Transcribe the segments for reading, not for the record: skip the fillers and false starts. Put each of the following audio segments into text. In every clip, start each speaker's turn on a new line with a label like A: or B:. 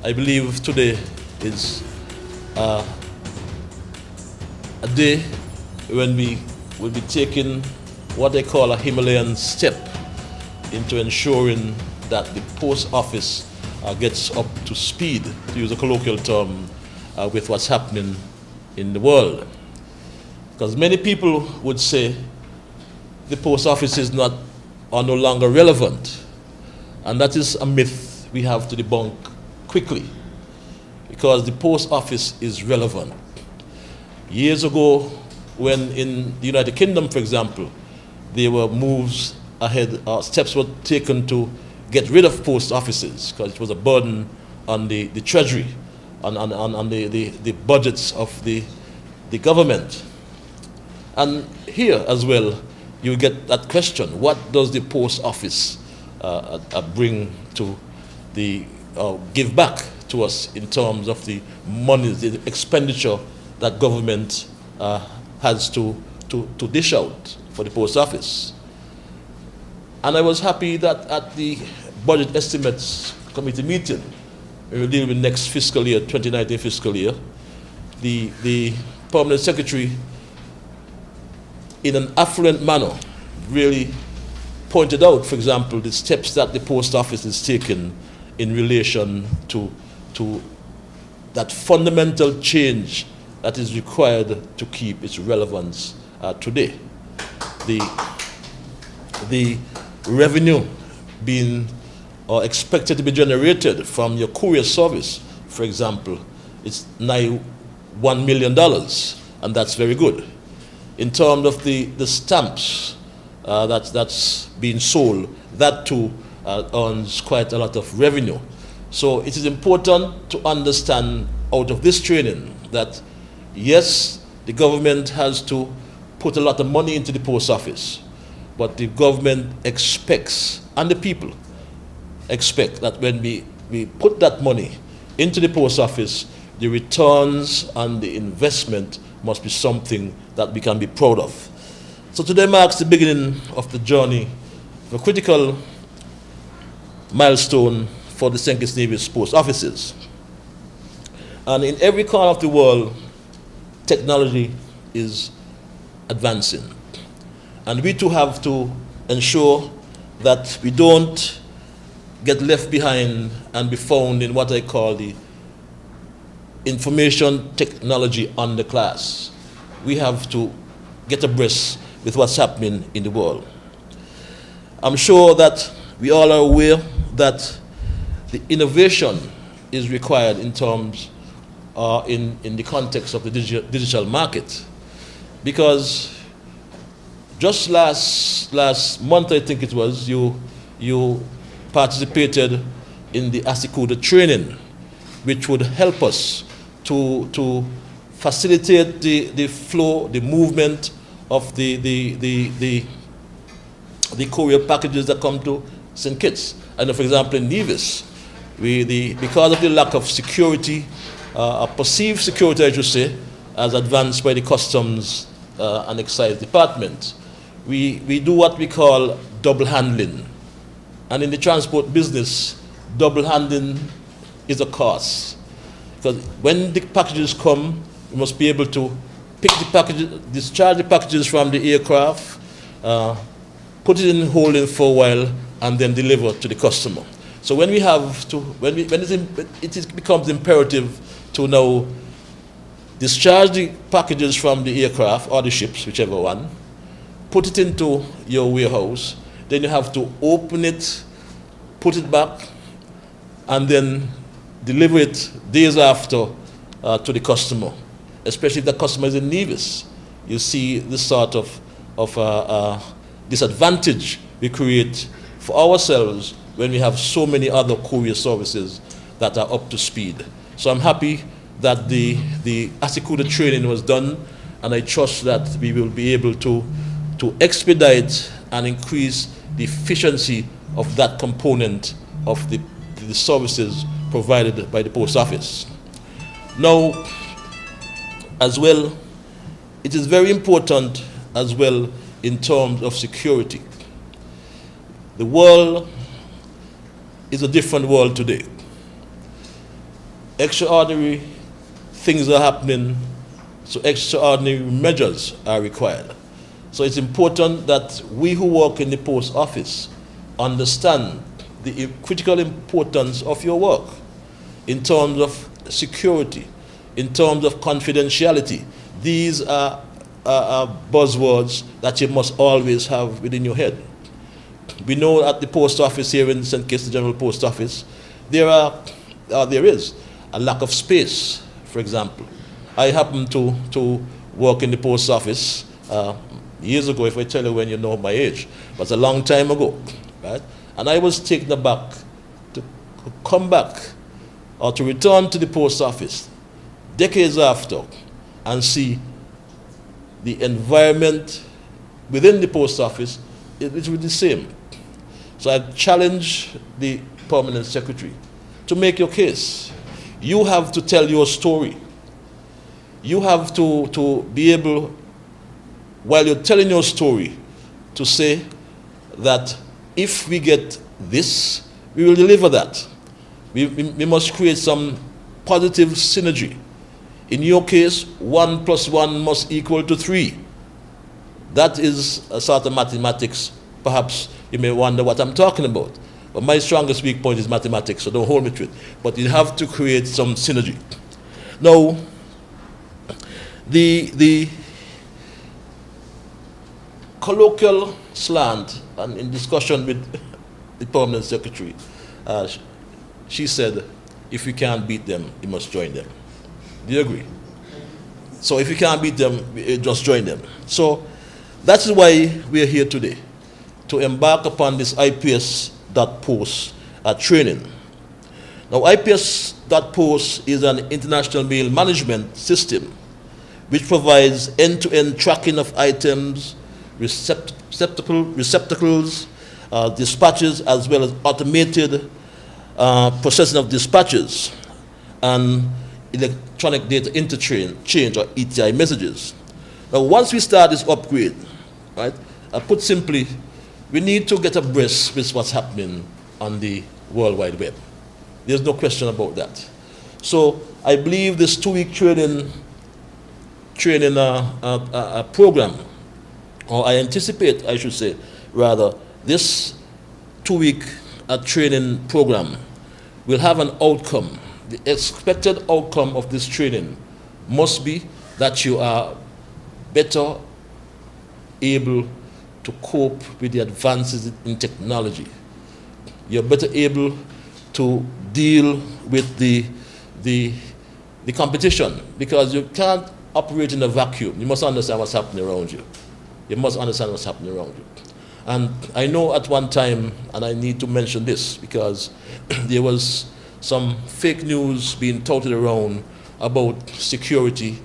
A: I believe today is a day when we will be taking what they call a Himalayan step into ensuring that the post office gets up to speed, to use a colloquial term, with what's happening in the world. Because many people would say the post office is not or no longer relevant. And that is a myth we have to debunk quickly, because the post office is relevant. Years ago, when in the United Kingdom, for example, there were moves ahead, steps were taken to get rid of post offices because it was a burden on the treasury, on the budgets of the government. And here as well, you get that question: what does the post office bring to the give back to us in terms of the money, the expenditure that government has to dish out for the post office? And I was happy that at the budget estimates committee meeting, we will deal with next fiscal year, 2019 fiscal year, the permanent secretary, in an affluent manner, really pointed out, for example, the steps that the post office is taking in relation to that fundamental change that is required to keep its relevance today. The revenue being or expected to be generated from your courier service, for example, it's now $1 million, and that's very good. In terms of the stamps that's being sold, that too earns quite a lot of revenue. So it is important to understand out of this training that yes, the government has to put a lot of money into the post office, but the government expects, and the people expect, that when we put that money into the post office, the returns and the investment must be something that we can be proud of. So today marks the beginning of the journey, a critical milestone for the St. Kitts Nevis post offices. And in every corner of the world, technology is advancing. And we too have to ensure that we don't get left behind and be found in what I call the information technology underclass. We have to get abreast with what's happening in the world. I'm sure that we all are aware that the innovation is required in terms, in the context of the digital market, because just last month, I think it was, you participated in the ASICUDA training, which would help us to facilitate the flow, the movement of the courier packages that come to St. Kitts. And for example, in Nevis, because of the lack of security, perceived security, I should say, as advanced by the Customs and Excise Department, we do what we call double handling. And in the transport business, double handling is a cost. Because when the packages come, we must be able to pick the packages, discharge the packages from the aircraft, put it in holding for a while, and then deliver to the customer. So when we have to, it becomes imperative to now discharge the packages from the aircraft or the ships, whichever one, put it into your warehouse, then you have to open it, put it back, and then deliver it days after to the customer, especially if the customer is in Nevis. You see this sort of disadvantage we create for ourselves when we have so many other courier services that are up to speed. So I'm happy that the ASICUDA training was done, and I trust that we will be able to expedite and increase the efficiency of that component of the services provided by the post office. Now, as well, it is very important as well in terms of security. The world is a different world today. extraordinary things are happening, so extraordinary measures are required. So it's important that we who work in the post office understand the critical importance of your work in terms of security, in terms of confidentiality. These are buzzwords that you must always have within your head. We know at the post office here in St. Kitts, the General Post Office, there is a lack of space, for example. I happen to work in the post office years ago, if I tell you when you know my age, but it's a long time ago, right? And I was taken aback to come back or to return to the post office decades after and see the environment within the post office, it was the same. So I challenge the permanent secretary to make your case. You have to tell your story. You have to be able, while you're telling your story, to say that if we get this, we will deliver that. We must create some positive synergy. In your case, 1 + 1 must equal to 3. That is a sort of mathematics. Perhaps you may wonder what I'm talking about. But my strongest weak point is mathematics, so don't hold me to it. But you have to create some synergy. Now, the colloquial slant, and in discussion with the permanent secretary, she said, if you can't beat them, you must join them. Do you agree? So if you can't beat them, just join them. So that's why we are here today, to embark upon this IPS.post training. Now, IPS.post is an international mail management system which provides end-to-end tracking of items, receptacles, dispatches, as well as automated processing of dispatches and electronic data interchange, or ETI messages. Now, once we start this upgrade, right, put simply, we need to get abreast with what's happening on the World Wide Web. There's no question about that. So I believe this 2-week training program, or I anticipate, I should say, rather, this 2-week training program will have an outcome. The expected outcome of this training must be that you are better able to cope with the advances in technology. You're better able to deal with the competition, because you can't operate in a vacuum. You must understand what's happening around you. You must understand what's happening around you. And I know at one time, and I need to mention this because there was some fake news being touted around about security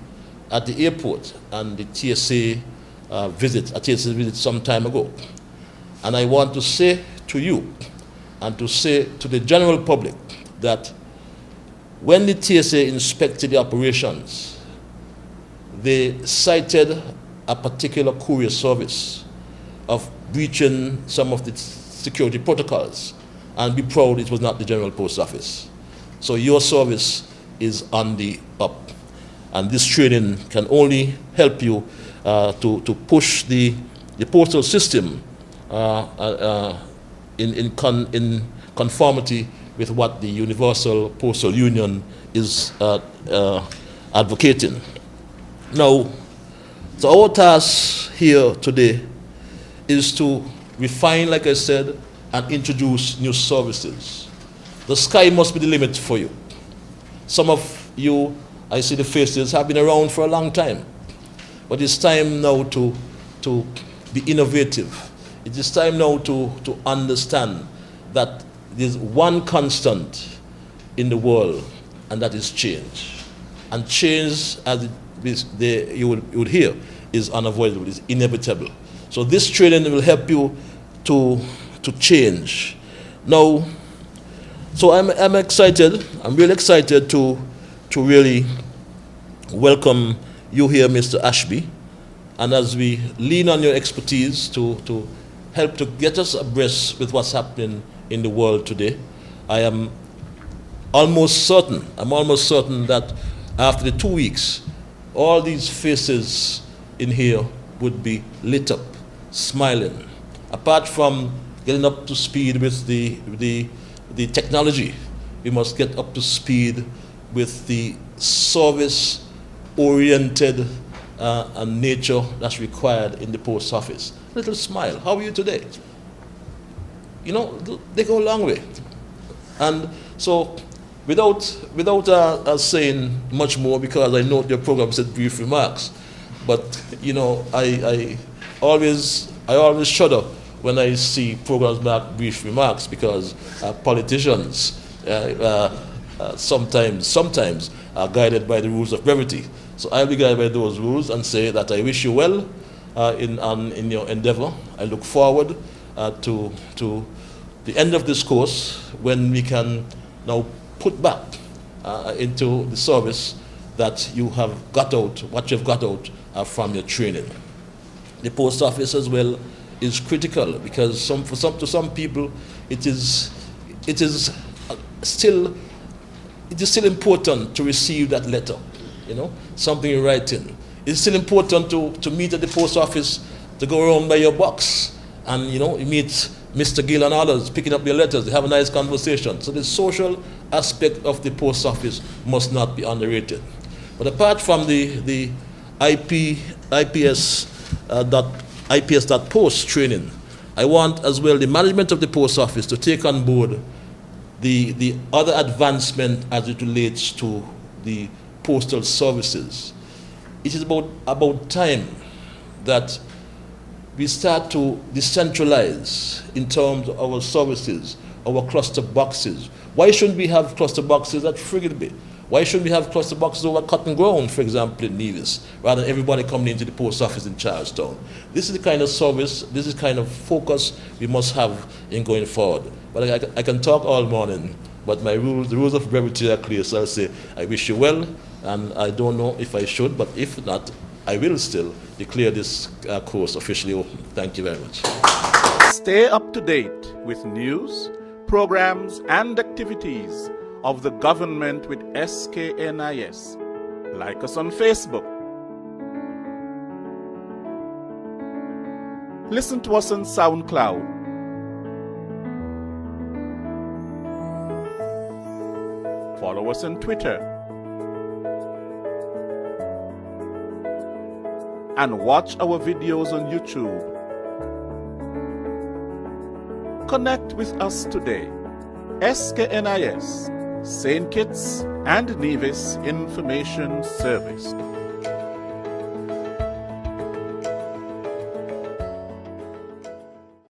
A: at the airport and the TSA visit some time ago. And I want to say to you and to say to the general public that when the TSA inspected the operations, they cited a particular courier service of breaching some of the security protocols, and be proud it was not the General Post Office. So your service is on the up, and this training can only help you to push the postal system in conformity with what the Universal Postal Union is advocating. Now, so our task here today is to refine, like I said, and introduce new services. The sky must be the limit for you. Some of you, I see the faces, have been around for a long time. But it's time now to be innovative. It is time now to understand that there's one constant in the world, and that is change. And change, as you would hear, is unavoidable, is inevitable. So this training will help you to change. Now, so I'm excited. I'm really excited to really welcome you here, Mr. Ashby. And as we lean on your expertise to help to get us abreast with what's happening in the world today, I am almost certain that after the 2 weeks, all these faces in here would be lit up, smiling. Apart from getting up to speed with the technology, we must get up to speed with the service-oriented nature that's required in the post office. Little smile. How are you today? You know, they go a long way. And so, without saying much more, because I know your program said brief remarks, but you know, I always shudder when I see programs marked brief remarks, because politicians sometimes are guided by the rules of brevity. So I'll be guided by those rules and say that I wish you well in your endeavor. I look forward to the end of this course, when we can now put back into the service that you have got out, what you've got out from your training. The post office as well is critical, because to some people it is still important to receive that letter, you know, something in writing. It's still important to meet at the post office, to go around by your box, and you know, you meet Mr. Gill and others, picking up your letters, they have a nice conversation. So the social aspect of the post office must not be underrated. But apart from the IPS post training, I want as well the management of the post office to take on board the other advancement as it relates to the postal services. It is about time that we start to decentralize in terms of our services, our cluster boxes. Why shouldn't we have cluster boxes at Frigate Bay? Why shouldn't we have cluster boxes over Cotton Ground, for example, in Nevis, rather than everybody coming into the post office in Charlestown? This is the kind of service, this is the kind of focus we must have in going forward. But I can talk all morning, but the rules of brevity are clear, so I'll say I wish you well, and I don't know if I should, but if not, I will still declare this course officially open. Thank you very much.
B: Stay up to date with news, programs, and activities of the government with SKNIS. Like us on Facebook. Listen to us on SoundCloud. Follow us on Twitter. And watch our videos on YouTube. Connect with us today. SKNIS, St. Kitts and Nevis Information Service.